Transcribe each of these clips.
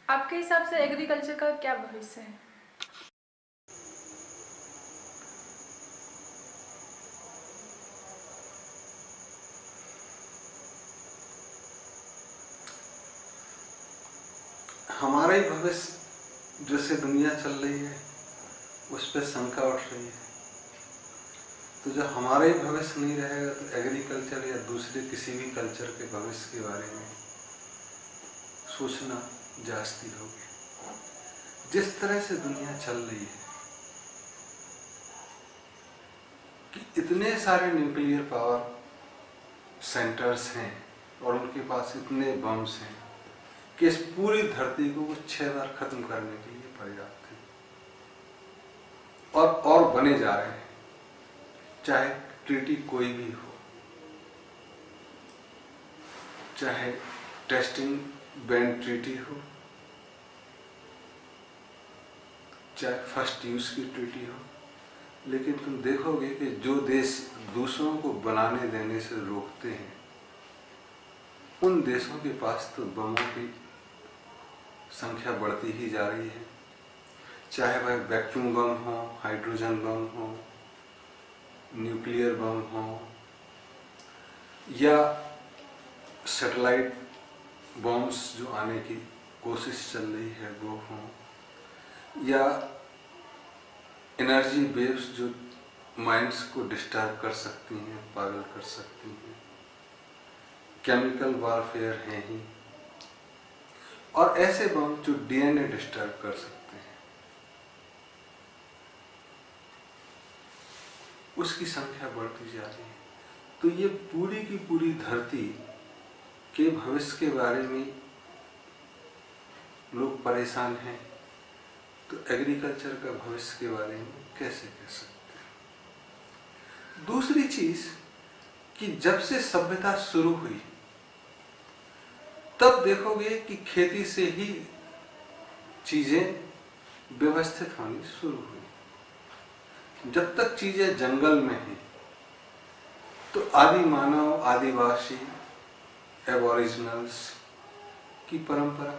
आपके हिसाब से एग्रीकल्चर का क्या भविष्य है? हमारा ही भविष्य जैसे दुनिया चल रही है उस पर शंका उठ रही है। तो जब हमारा ही भविष्य नहीं रहेगा तो एग्रीकल्चर या दूसरे किसी भी कल्चर के भविष्य के बारे में सोचना जास्ती होगी। जिस तरह से दुनिया चल रही है कि इतने सारे न्यूक्लियर पावर सेंटर्स हैं और उनके पास इतने बम्स हैं कि इस पूरी धरती को वो 6 बार खत्म करने के लिए पर्याप्त है और बने जा रहे हैं, चाहे ट्रीटी कोई भी हो, चाहे टेस्टिंग बैंड ट्रीटी हो, चाहे फर्स्ट यूज की ट्रीटी हो। लेकिन तुम देखोगे कि जो देश दूसरों को बनाने देने से रोकते हैं उन देशों के पास तो बमों की संख्या बढ़ती ही जा रही है, चाहे वह वैक्यूम बम हो, हाइड्रोजन बम हो, न्यूक्लियर बम हो या सैटेलाइट बॉम्ब्स जो आने की कोशिश चल रही है वो हो, या एनर्जी वेव्स जो माइंड्स को डिस्टर्ब कर सकती हैं, पागल कर सकती हैं। केमिकल वॉरफेयर है ही, और ऐसे बम जो डीएनए डिस्टर्ब कर सकते हैं, उसकी संख्या बढ़ती जा रही है। तो ये पूरी की पूरी धरती के भविष्य के बारे में लोग परेशान हैं, तो एग्रीकल्चर का भविष्य के बारे में कैसे कह सकते हैं। दूसरी चीज कि जब से सभ्यता शुरू हुई तब देखोगे कि खेती से ही चीजें व्यवस्थित होनी शुरू हुई। जब तक चीजें जंगल में हैं तो आदि मानव, आदिवासी, एबोरिजिनल्स की परंपरा,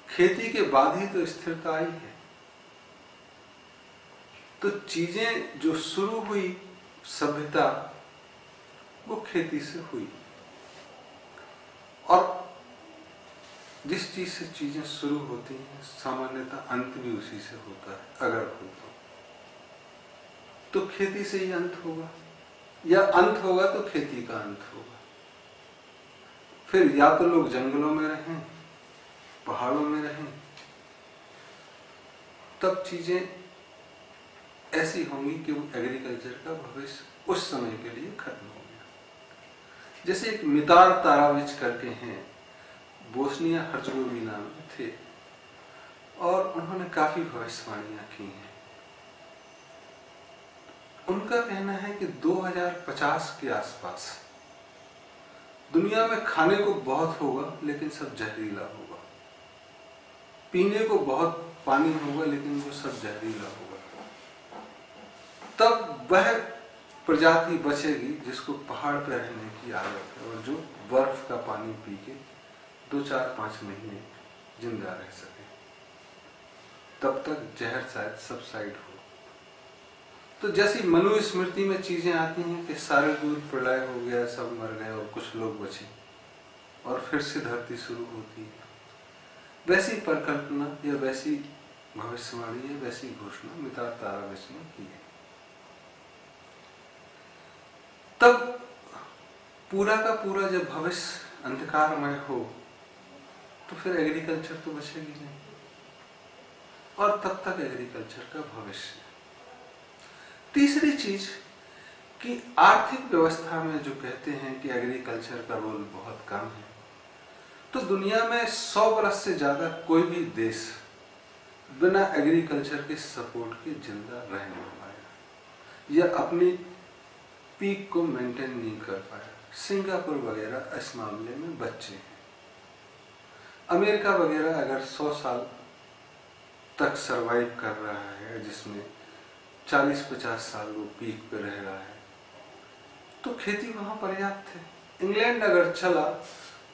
खेती के बाद ही तो स्थिरता आई है। तो चीजें जो शुरू हुई सभ्यता वो खेती से हुई, और जिस चीज से चीजें शुरू होती हैं सामान्यतः अंत भी उसी से होता है। अगर हो तो खेती से ही अंत होगा, या अंत होगा तो खेती का अंत होगा। फिर या तो लोग जंगलों में रहें, पहाड़ों में रहें, तब चीजें ऐसी होंगी कि वो एग्रीकल्चर का भविष्य उस समय के लिए खत्म हो गया। जैसे एक मितार ताराविच करके हैं, बोस्निया हर्जगोविना में थे, और उन्होंने काफी भविष्यवाणियां की हैं। उनका कहना है कि 2050 के आसपास दुनिया में खाने को बहुत होगा लेकिन सब जहरीला होगा, पीने को बहुत पानी होगा लेकिन वो सब जहरीला होगा। तब वह प्रजाति बचेगी जिसको पहाड़ पर रहने की आदत है और जो बर्फ का पानी पी के 2-4-5 महीने जिंदा रह सके। तब तक जहर शायद सबसाइड हो। तो जैसी मनुस्मृति में चीजें आती हैं कि सारे दूर प्रलय हो गया, सब मर गए और कुछ लोग बचे और फिर से धरती शुरू होती है, वैसी परिकल्पना या वैसी भविष्यवाणी या वैसी घोषणा मितार ताराविच ने की है। तब पूरा का पूरा जब भविष्य अंधकारमय हो तो फिर एग्रीकल्चर तो बचेगी नहीं, और तब तक एग्रीकल्चर का भविष्य। तीसरी चीज कि आर्थिक व्यवस्था में जो कहते हैं कि एग्रीकल्चर का रोल बहुत कम है, तो दुनिया में 100 वर्ष से ज्यादा कोई भी देश बिना एग्रीकल्चर के सपोर्ट के जिंदा रह नहीं पाया या अपनी पीक को मेंटेन नहीं कर पाया। सिंगापुर वगैरह इस मामले में बच्चे हैं। अमेरिका वगैरह अगर 100 साल तक सरवाइव कर रहा है, जिसमें 40-50 साल वो पीक पे रह रहा है, तो खेती वहां पर्याप्त है। इंग्लैंड अगर चला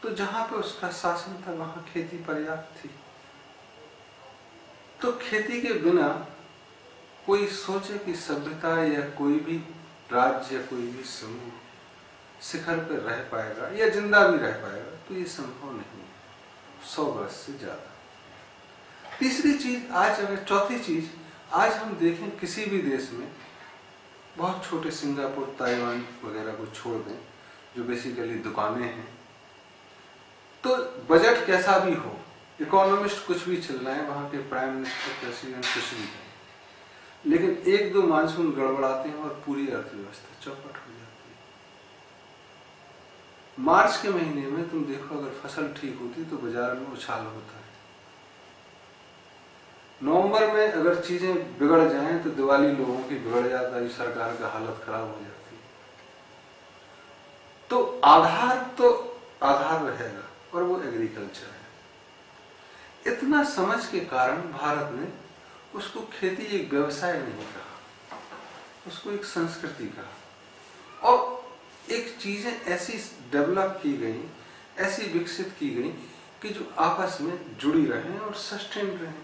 तो तो जहां पे उसका शासन था वहां खेती पर्याप्त थी। तो खेती के बिना कोई सोचे कि सभ्यता या कोई भी राज्य या कोई भी समूह शिखर पर रह पाएगा या जिंदा भी रह पाएगा, तो ये संभव नहीं है 100 वर्ष से ज्यादा। तीसरी चीज आज, अगर चौथी चीज, आज हम देखें किसी भी देश में, बहुत छोटे सिंगापुर, ताइवान वगैरह को छोड़ दें जो बेसिकली दुकानें हैं, तो बजट कैसा भी हो, इकोनॉमिस्ट कुछ भी चल रहा है, वहां के प्राइम मिनिस्टर, प्रेसिडेंट कुछ भी है, लेकिन 1-2 मानसून गड़बड़ाते हैं और पूरी अर्थव्यवस्था चौपट हो जाती है। मार्च के महीने में तुम देखो, अगर फसल ठीक होती तो बाजार में उछाल होता है। नवंबर में अगर चीजें बिगड़ जाएं तो दिवाली लोगों की बिगड़ जाता है, सरकार का हालत खराब हो जाती है। तो आधार रहेगा और वो एग्रीकल्चर है। इतना समझ के कारण भारत ने उसको खेती एक व्यवसाय नहीं कहा, उसको एक संस्कृति कहा, और एक चीजें ऐसी डेवलप की गई, ऐसी विकसित की गई कि जो आपस में जुड़ी रहें और सस्टेन रहें।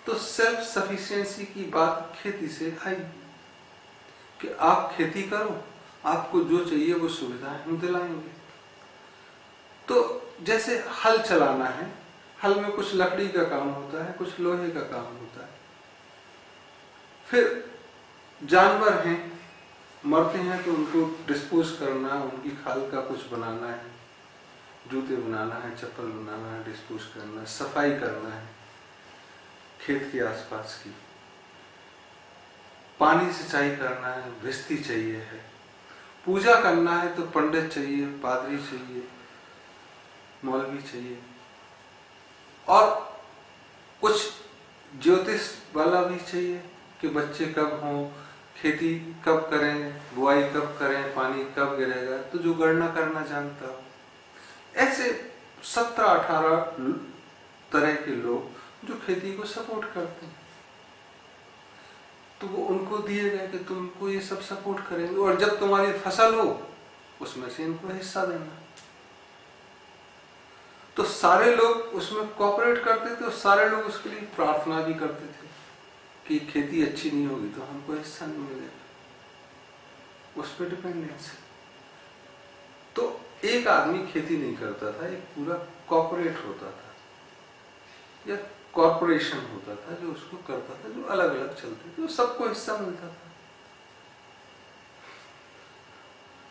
तो सेल्फ सफिशिएंसी की बात खेती से आई कि आप खेती करो, आपको जो चाहिए वो सुविधाएं हम दिलाएंगे। तो जैसे हल चलाना है, हल में कुछ लकड़ी का काम होता है, कुछ लोहे का काम होता है। फिर जानवर हैं, मरते हैं तो उनको डिस्पोज करना, उनकी खाल का कुछ बनाना है, जूते बनाना है, चप्पल बनाना है, डिस्पोज करना है, सफाई करना है खेत के आसपास की, पानी सिंचाई करना है, भिस्ती चाहिए है, पूजा करना है तो पंडित चाहिए, पादरी चाहिए, मौलवी चाहिए, और कुछ ज्योतिष वाला भी चाहिए कि बच्चे कब हों, खेती कब करें, बुआई कब करें, पानी कब गिरेगा, तो जो गणना करना जानता हो। ऐसे 17-18 तरह के लोग जो खेती को सपोर्ट करते हैं, तो वो उनको दिए गए कि तुमको ये सब सपोर्ट करेंगे, और जब तुम्हारी फसल हो उसमें से इनको हिस्सा देना। तो सारे लोग उसमें कोऑपरेट करते थे और सारे लोग उसके लिए प्रार्थना भी करते थे कि खेती अच्छी नहीं होगी तो हमको हिस्सा नहीं मिलेगा, उस पर डिपेंडेंस है। तो एक आदमी खेती नहीं करता था, एक पूरा कॉर्पोरेट होता था या कॉर्पोरेशन होता था जो उसको करता था, जो अलग अलग चलते थे, सबको हिस्सा मिलता था।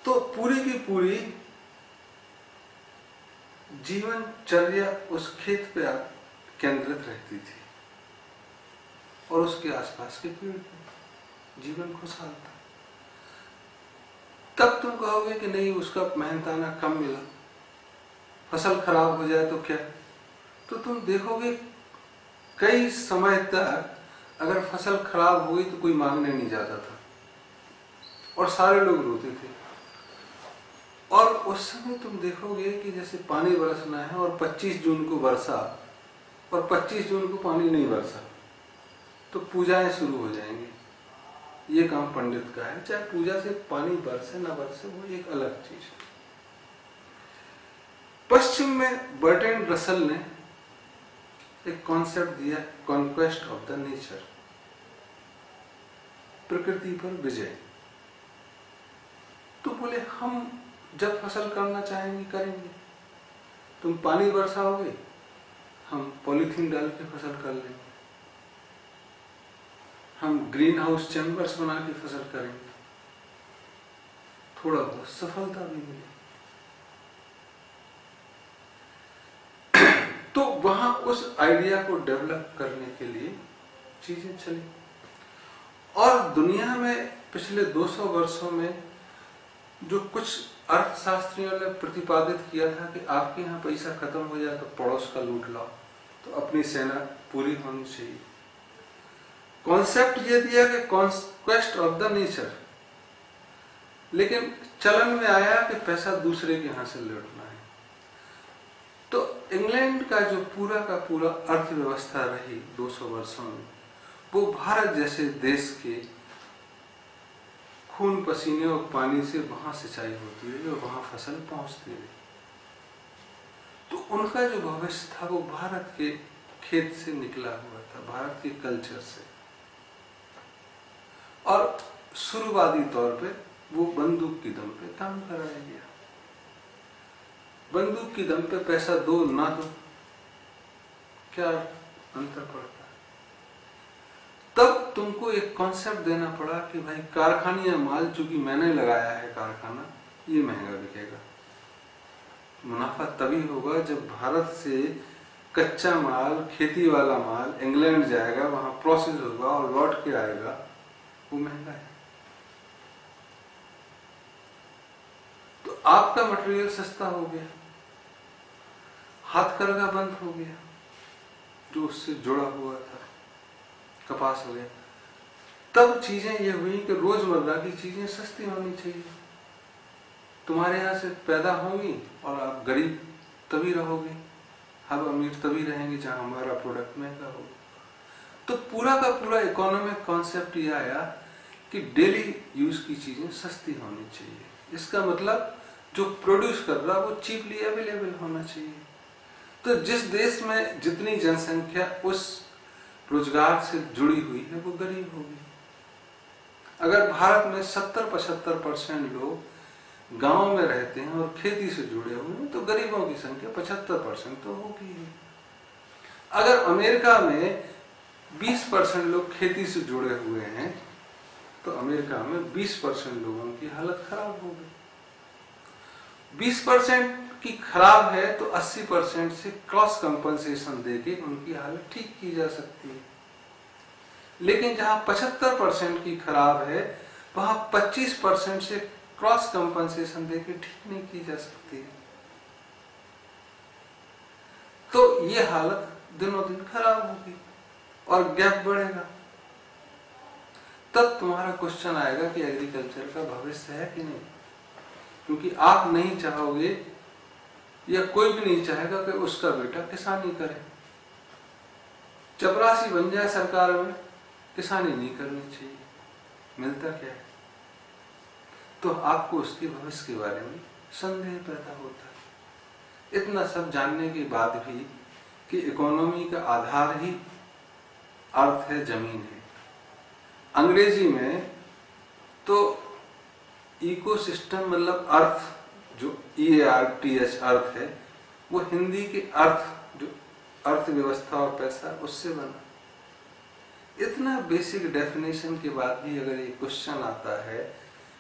तो पूरी की पूरी जीवनचर्या उस खेत पे केंद्रित रहती थी और उसके आसपास के पेड़ पे जीवन खुशहाल था। तब तुम कहोगे कि नहीं, उसका मेहनताना कम मिला, फसल खराब हो जाए तो क्या, तो तुम देखोगे कई समय तक अगर फसल खराब हो गई तो कोई मांगने नहीं जाता था और सारे लोग रोते थे। और उस समय तुम देखोगे कि जैसे पानी बरसना है और 25 जून को बरसा और 25 जून को पानी नहीं बरसा तो पूजाएं शुरू हो जाएंगी। ये काम पंडित का है, चाहे पूजा से पानी बरसे ना बरसे वो एक अलग चीज है। पश्चिम में बर्ट्रैंड रसल ने एक कॉन्सेप्ट दिया, कॉन्क्वेस्ट ऑफ द नेचर, प्रकृति पर विजय। तो बोले हम जब फसल करना चाहेंगे करेंगे, तुम पानी बरसाओगे, हम पॉलीथीन डाल के फसल कर लेंगे, हम ग्रीन हाउस चैम्बर्स बना के फसल करेंगे, थोड़ा बहुत सफलता भी मिलेगी। तो वहां उस आइडिया को डेवलप करने के लिए चीजें चली। और दुनिया में पिछले 200 वर्षों में जो कुछ अर्थशास्त्रियों ने प्रतिपादित किया था कि आपके यहाँ पैसा खत्म हो जाए तो पड़ोस का लूट लाओ, तो अपनी सेना पूरी होनी चाहिए। कॉन्सेप्ट ये दिया कि कॉन्क्वेस्ट ऑफ द नेचर, लेकिन चलन में आया कि पैसा दूसरे के यहाँ से लूटना है। तो इंग्लैंड का जो पूरा का पूरा अर्थव्यवस्था रही 200 वर्षों में, वो भारत जैसे देश के खून पसीने और पानी से वहां सिंचाई होती है और वहां फसल पहुंचती है। तो उनका जो भविष्य था वो भारत के खेत से निकला हुआ था, भारत के कल्चर से। और शुरुआती तौर पे वो बंदूक की दम पे काम कराया गया। बंदूक की दम पे पैसा दो ना दो, क्या अंतर पड़ता है? तब तुमको एक कॉन्सेप्ट देना पड़ा कि भाई कारखानिया माल चूंकि मैंने लगाया है कारखाना, ये महंगा बिकेगा। मुनाफा तभी होगा जब भारत से कच्चा माल, खेती वाला माल इंग्लैंड जाएगा, वहां प्रोसेस होगा और लौट के आएगा, वो महंगा है। तो आपका मटेरियल सस्ता हो गया, हाथकरघा बंद हो गया जो उससे जुड़ा हुआ था, कपास हो गया। तब चीजें ये हुई कि रोजमर्रा की चीजें सस्ती होनी चाहिए, तुम्हारे यहाँ से पैदा होंगी और आप गरीब तभी रहोगे, हम अमीर तभी रहेंगे जहां हमारा प्रोडक्ट महंगा होगा। तो पूरा का पूरा इकोनॉमिक कॉन्सेप्ट ये आया कि डेली यूज की चीजें सस्ती होनी चाहिए। इसका मतलब जो प्रोड्यूस कर रहा है वो चीपली अवेलेबल होना चाहिए। तो जिस देश में जितनी जनसंख्या उस रोजगार से जुड़ी हुई है वो गरीब होगी। अगर भारत में 70-75% लोग गांव में रहते हैं और खेती से जुड़े हुए हैं तो गरीबों की संख्या 75% तो होगी ही। अगर अमेरिका में 20% लोग खेती से जुड़े हुए हैं तो अमेरिका में 20% लोगों की हालत खराब होगी। 20% की खराब है तो 80% से क्रॉस कंपनसेशन देके उनकी हालत ठीक की जा सकती है। लेकिन जहां 75% की खराब है वहां 25% से क्रॉस कंपनसेशन देके ठीक नहीं की जा सकती। तो ये हालत दिनों दिन खराब होगी और गैप बढ़ेगा। तब तुम्हारा क्वेश्चन आएगा कि एग्रीकल्चर का भविष्य है कि नहीं, क्योंकि आप नहीं चाहोगे या कोई भी नहीं चाहेगा कि उसका बेटा किसानी करे। चपरासी बन जाए सरकार में, किसानी नहीं करनी चाहिए, मिलता क्या है? तो आपको उसके भविष्य के बारे में संदेह पैदा होता है। इतना सब जानने के बाद भी कि इकोनॉमी का आधार ही अर्थ है, जमीन है। अंग्रेजी में तो इकोसिस्टम मतलब अर्थ, जो EARTH अर्थ है, वो हिंदी के अर्थ, जो अर्थव्यवस्था और पैसा, उससे बना। इतना बेसिक डेफिनेशन के बाद भी अगर ये क्वेश्चन आता है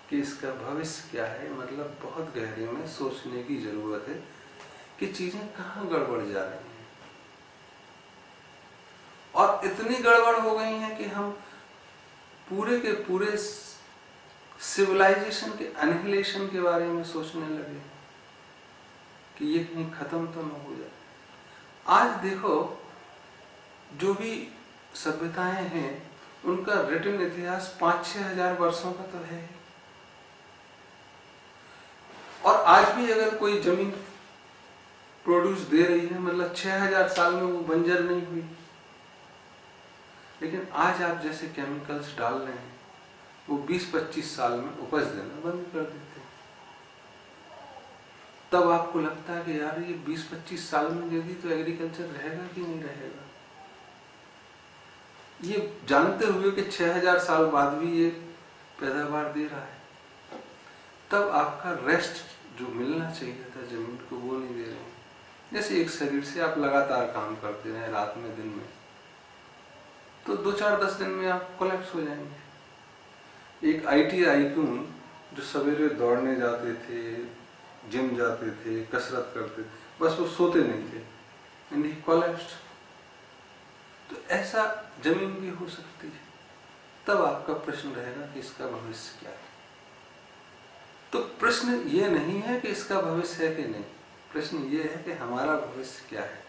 कि इसका भविष्य क्या है, मतलब बहुत गहरे में सोचने की जरूरत है कि चीजें कहाँ गड़बड़ जा रही हैं। और इतनी गड़बड़ हो गई है कि हम पूरे के पूरे सिविलाइजेशन के एनिहिलेशन के बारे में सोचने लगे कि ये कहीं खत्म तो न हो जाए। आज देखो, जो भी सभ्यताएं हैं उनका रिटन इतिहास 5-6 हजार वर्षों का तो है। और आज भी अगर कोई जमीन प्रोड्यूस दे रही है, मतलब 6000 साल में वो बंजर नहीं हुई, लेकिन आज आप जैसे केमिकल्स डाल रहे हैं वो 20-25 साल में उपज देना बंद कर देते हैं। तब आपको लगता है कि यार ये 20-25 साल में दे दी तो एग्रीकल्चर रहेगा कि नहीं रहेगा, ये जानते हुए कि 6000 साल बाद भी ये पैदावार दे रहा है। तब आपका रेस्ट जो मिलना चाहिए था जमीन को, वो नहीं दे रहे हैं। जैसे एक शरीर से आप लगातार काम करते रहे रात में दिन में, तो 2-4-10 दिन में आप कोलैप्स हो जाएंगे। एक IT आईक्यून जो सवेरे दौड़ने जाते थे, जिम जाते थे, कसरत करते थे, बस वो सोते नहीं थे, एंड ही कोलैप्स्ड। तो ऐसा जमीन भी हो सकती है। तब आपका प्रश्न रहेगा कि इसका भविष्य क्या है। तो प्रश्न ये नहीं है कि इसका भविष्य है कि नहीं, प्रश्न ये है कि हमारा भविष्य क्या है।